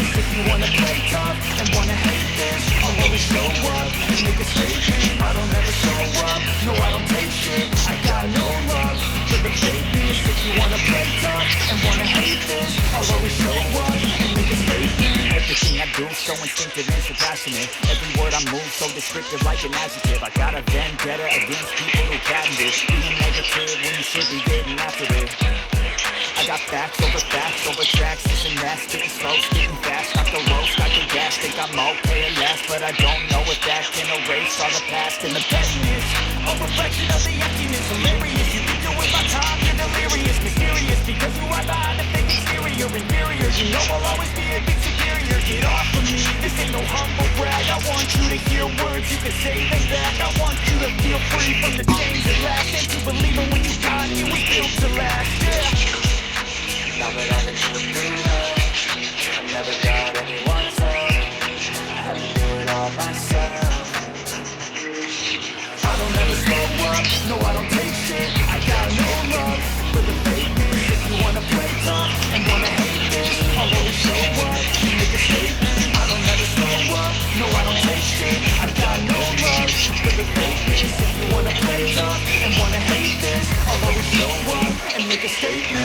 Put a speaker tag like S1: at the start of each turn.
S1: this. If you wanna play tough and wanna hate this, I'll always show up and make a statement. I don't ever show up, no I don't take shit. I got no love for the fakeness. If you wanna play tough and wanna hate this, I'll always show up and make a statement.
S2: Everything I do so instinctive and so passionate. Every word I move so descriptive like an adjective. I got a vendetta against people who patent this. Being negative when you should be getting after it. I got facts over tracks. This and that, spitting slow, spitting fast. Off the roast, I can gas, think I'm okay at last. But I don't know if that can erase all the past. And the pettiness, a reflection of the emptiness. Hilarious, you can do it by time, you're delirious. Mysterious, because you are behind the fake exterior. Inferior, you know I'll always be a bit superior. Get off of me, this ain't no humble brag. I want you to hear words, you can say them back. I want you to feel free from the chains that last. And to believe in what you got, you was built to last, yeah.
S1: Now that I've been through love, I never got anyone's love. I had to do it all myself. I don't ever slow up, no I don't take shit. I got no love for the fakeness. If you wanna play tough and wanna hate this, I'll always show up and make a statement. I don't ever slow up, no I don't take shit. I got no love for the fakeness. If you wanna play tough and wanna hate this, I'll always show up and make a statement.